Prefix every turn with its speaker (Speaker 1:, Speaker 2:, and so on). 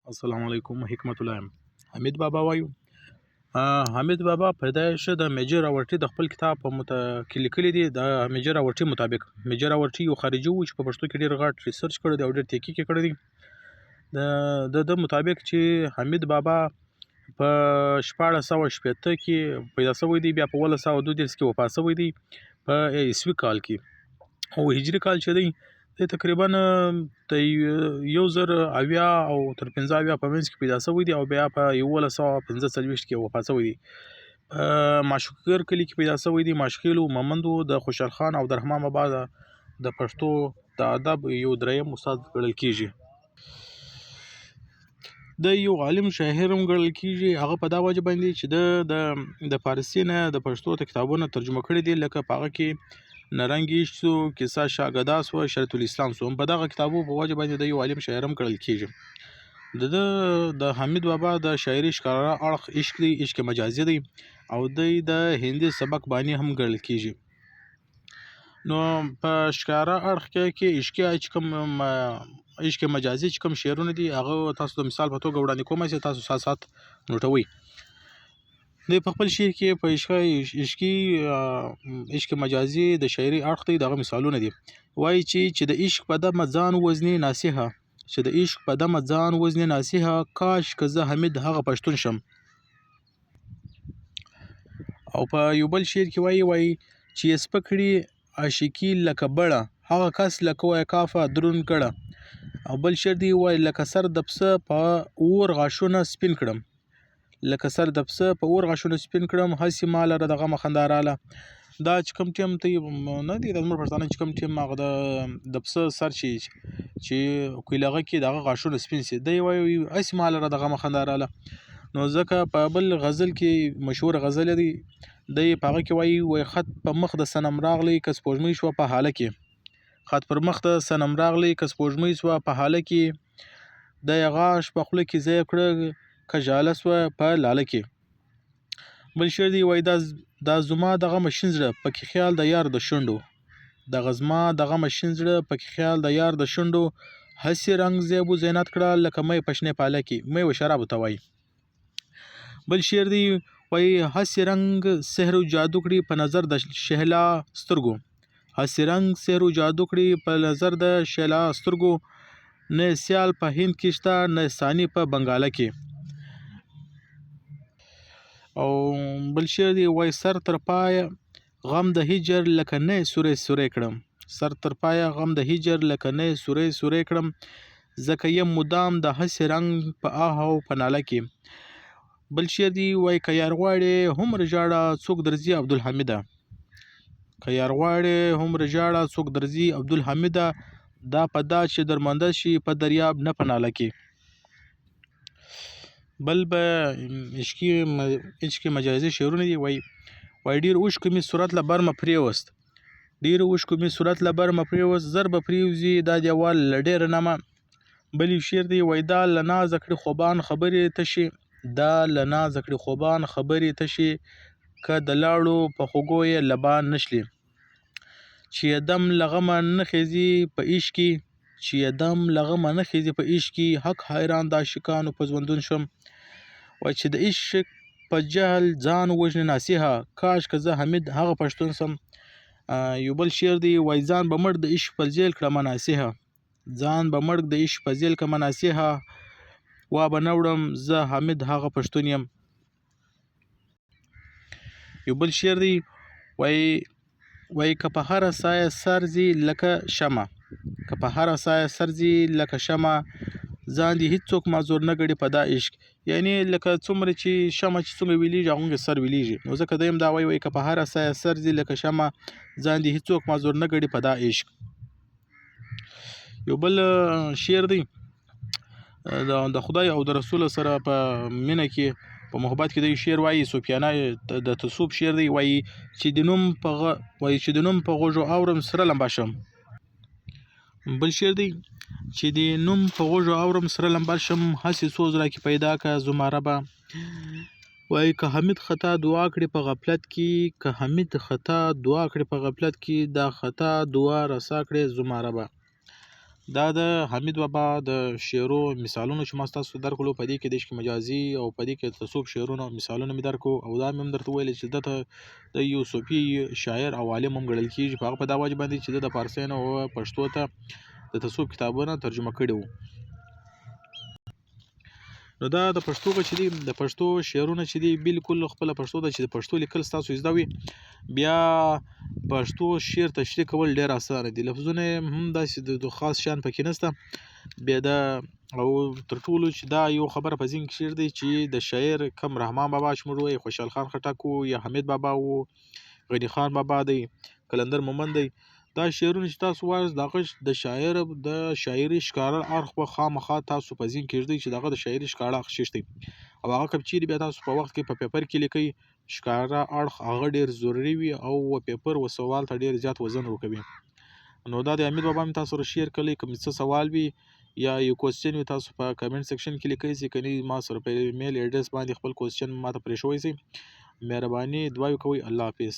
Speaker 1: السلام علیکم حکمت الله یم. حمید بابا وایو. حمید بابا پیدایش د میجر راورټي د خپل کتاب په کې لیکلي دي. د میجر راورټي مطابق میجر راورټي یو خارجي و چې په پښتو کې ډېر غټ ریسرچ کړی دی او ډېر تحقیق یې کړی دی. د مطابق چې حمید بابا په 1480 کې پیدا شوی دی، بیا په 1932 کې وفات شوی دی په عیسوي کال کې، او هجري کال چې دی تقریبا د 1080 او تر 15 په منځ کې پیدا شوی دی، او بیا په 1145 کې وفات شوی دی. ماشوګر کلي کې پیدا شوی دی. ماشخیل مومند د خوشحال خان او د رحمان بابا د پښتو د ادب یو دریم استاد ګڼل کیږي. د یو عالم شاعر هم ګڼل کیږي. هغه په دا وجه باندې چې د فارسي نه د پښتو ته کتابونه ترجمه کړي دي، لکه په هغه کې نرنګ عشق سو، کیسه شاګدا سو، شریعت الاسلام سو. په دغه کتابو په وجه باندې د یو عالم شاعر هم ګڼل کیږي. د حمید بابا د شاعري ښکاره اړخ عشق دی، عشق مجازي دی، او د هندي سبک باندې هم ګڼل کیږي. نو په ښکاره اړخ کې عشق مجازي چې کوم شعرونه دي، هغه تاسو د مثال په توګه وړاندې کوم چې تاسو سات نوټوي. د په خپل شعر کې په عشق مجازي د شاعري اړخ دی، دغه مثالونه دي. وایي چې د عشق په دمه ځان وزني ناصحه، چې د عشق په دمه ځان وزني ناصحه، کاش که زه حمید هغه پښتون شم. او په یو بل شعر کې وایي چې سپکړي عاشقي لکه بړه، هغه کس لکه وای کافه درون کړه. او بل شعر دی وایي لکه سر د پسه په اور غاښونه سپین کړم، لکه سر د پسه په اور غاښونه سپین کړم، هسې ما لره د غمه خندا راله. دا چې کوم ټیم ته نه دي د زموږ پښتانه چې کوم ټیم هغه د پسه سر چې کویلغه کې د هغه غاښونه سپین سي، دی وایي هسې ما لره د غمه خندا راله. نو ځکه په بل غزل کې مشهور غزل دی، دی په هغه کې وایي خط په مخ د صنم راغلی که سپوږمۍ شوه په حاله کې، خط پر مخ د صنم راغلی که سپوږمۍ شوه په حاله کې، دی غاښ په خوله کې ځای کړه که ژاله سوه په لاله کې. بل شعر دی وایي دا زما د غمه شین زړه پکې خیال د یار د شونډو، دغه زما د غمه شین زړه پکې خیال د یار د شونډو، هسې رنګ زیب و زینت کړه لکه مۍ په شنې پاله کې، مۍ و شرابو ته وایي. بل شعر دی وایي هسې رنګ سحر و جادو کړي په نظر د شهلا سترګو، هسې رنګ سحر و جادو کړي په نظر د شهلا سترګو، نه سیال په هند کې شته نه ثاني په بنګاله کې. او بل شعر دی وای سر تر پایه غم د هجر لکه نه سورې سورې کړم، سر تر پایه غم د هجر لکه نه سورې سورې کړم، ځکه یم مدام د هسې رنګ په آه او په ناله کې. بل شعر دی وای که یار غواړې هومره ژاړه څوک درځي عبدالحمیده، که یار غواړې هومره ژاړه څوک درځي عبدالحمیده، دا په دا چې درمنده شي په دریاب نه په ناله کې. بل به عشق مجازي شعرونه دي. وای ډیر اوښکو مې صورت له برمه پریوست، ډیر اوښکو مې صورت له برمه پریوست، زر به پریوزي دا دیوال له ډیره نمه. بل یو شعر دی وای دا له نازه کړي خوبان خبرې تشي، دا له نازه کړي خوبان خبرې تشي، که د لاړو په خوږو یې لبان نشلي، چې یدم لغمه نه خیزي په عشق کې، چې یدم لغمه نه خیزي په عشق کې، حق حیران د عاشقانو په ژوندون شم. وای چې د عشق په جهل ځان وژني ناصحه، کاش که زه حمید هغه پښتون سم. یو بل شعر دی وای ځان به مړ د عشق په ځیل کړمه ناصحه، ځان به مړ د عشق په ځیل کړمه ناصحه، وا به نه وړم زه حمید هغه پښتون یم. یو بل شعر دی وای که په هره سایه سرځي لکه شمع، که په هره سایه سرځي لکه شمع، ځان دې هیڅوک معذور نه ګڼي په دا عشق. یعنی لکه څومره چې شمع چې څومره ویلیږي هغومره سر ویلیږي. نو ځکه دویم دا وایي که په هره سایه سرځي لکه شمع، ځان دې هیڅوک معذور نه ګڼي په دا عشق. یو بل شعر دی د خدای او د رسول سره په مینه کې په محبت کې د شعر وایي صوفیانه د تصوف شعر دی وایي چې د نوم په غوږو اورم سره لمبا شم. بل شعر دی چې د نوم په غوږو اورم سره لمبا شم، هسې سوز راکې پیدا که زماره به. وایي که حمید خطا دعا کړي په غفلت کې، که حمید خطا دعا کړي په غفلت کې، دا خطا دعا رسا کړي زماره به. دا د حمید بابا د شعرو مثالونه چې ما ستاسو درکړو په دې کې د عشق مجازي او په دې کې تصوف شعرونه مثالونه مې درکړو او دا مې هم درته وویل چې دته د یو صوفي شاعر او عالم هم ګڼل کېږي په هغه په دا وجه باندې چې د فارسي نه او پښتو ته د تصوف کتابونه ترجمه کړي وو. نو دا د پښتو چې دی د پښتو شعرونه چې دی بالکل خپل پښتو ده چې د پښتو لیکل ستاسو زده وي بیا پښتو شعر تشریح کول ډیر اسانه دي لفظونه هم داسې د خاص شان پکې نشته بیا دا او تر ټولو چې دا یو خبره په ذهن کې شعر دی چې د شاعر کم رحمان بابا چې موږ وایي خوشحال خان خټک وو یا حمید بابا وو غني خان بابا دی کلندر مومند دی دا شعرونه چې تاسو وایاست دغه د شاعر د شاعري ښکاره اړخ په خامخا تاسو په ذهن کې ږدئ چې دغه د شاعري ښکاره اړخ شته او هغه کله چیرې بیا تاسو په وخت کې په پیپر کې لیکئ ښکاره اړخ هغه ډیر ضروري وي او پیپر و سوال ته ډیر زیات وزن ورکوي. نو دا د حمید بابا مې تاسو سره شیر کړی کوم څه سوال وي یا یو کوېسچن وي تاسو په کمنټ سیکشن کې لیکئ چې کني ما سره په ایمیل ایډرس باندې خپل کوېسچن ماته پرېښوی شئ. مهرباني دعا وکوئ. الله حافظ.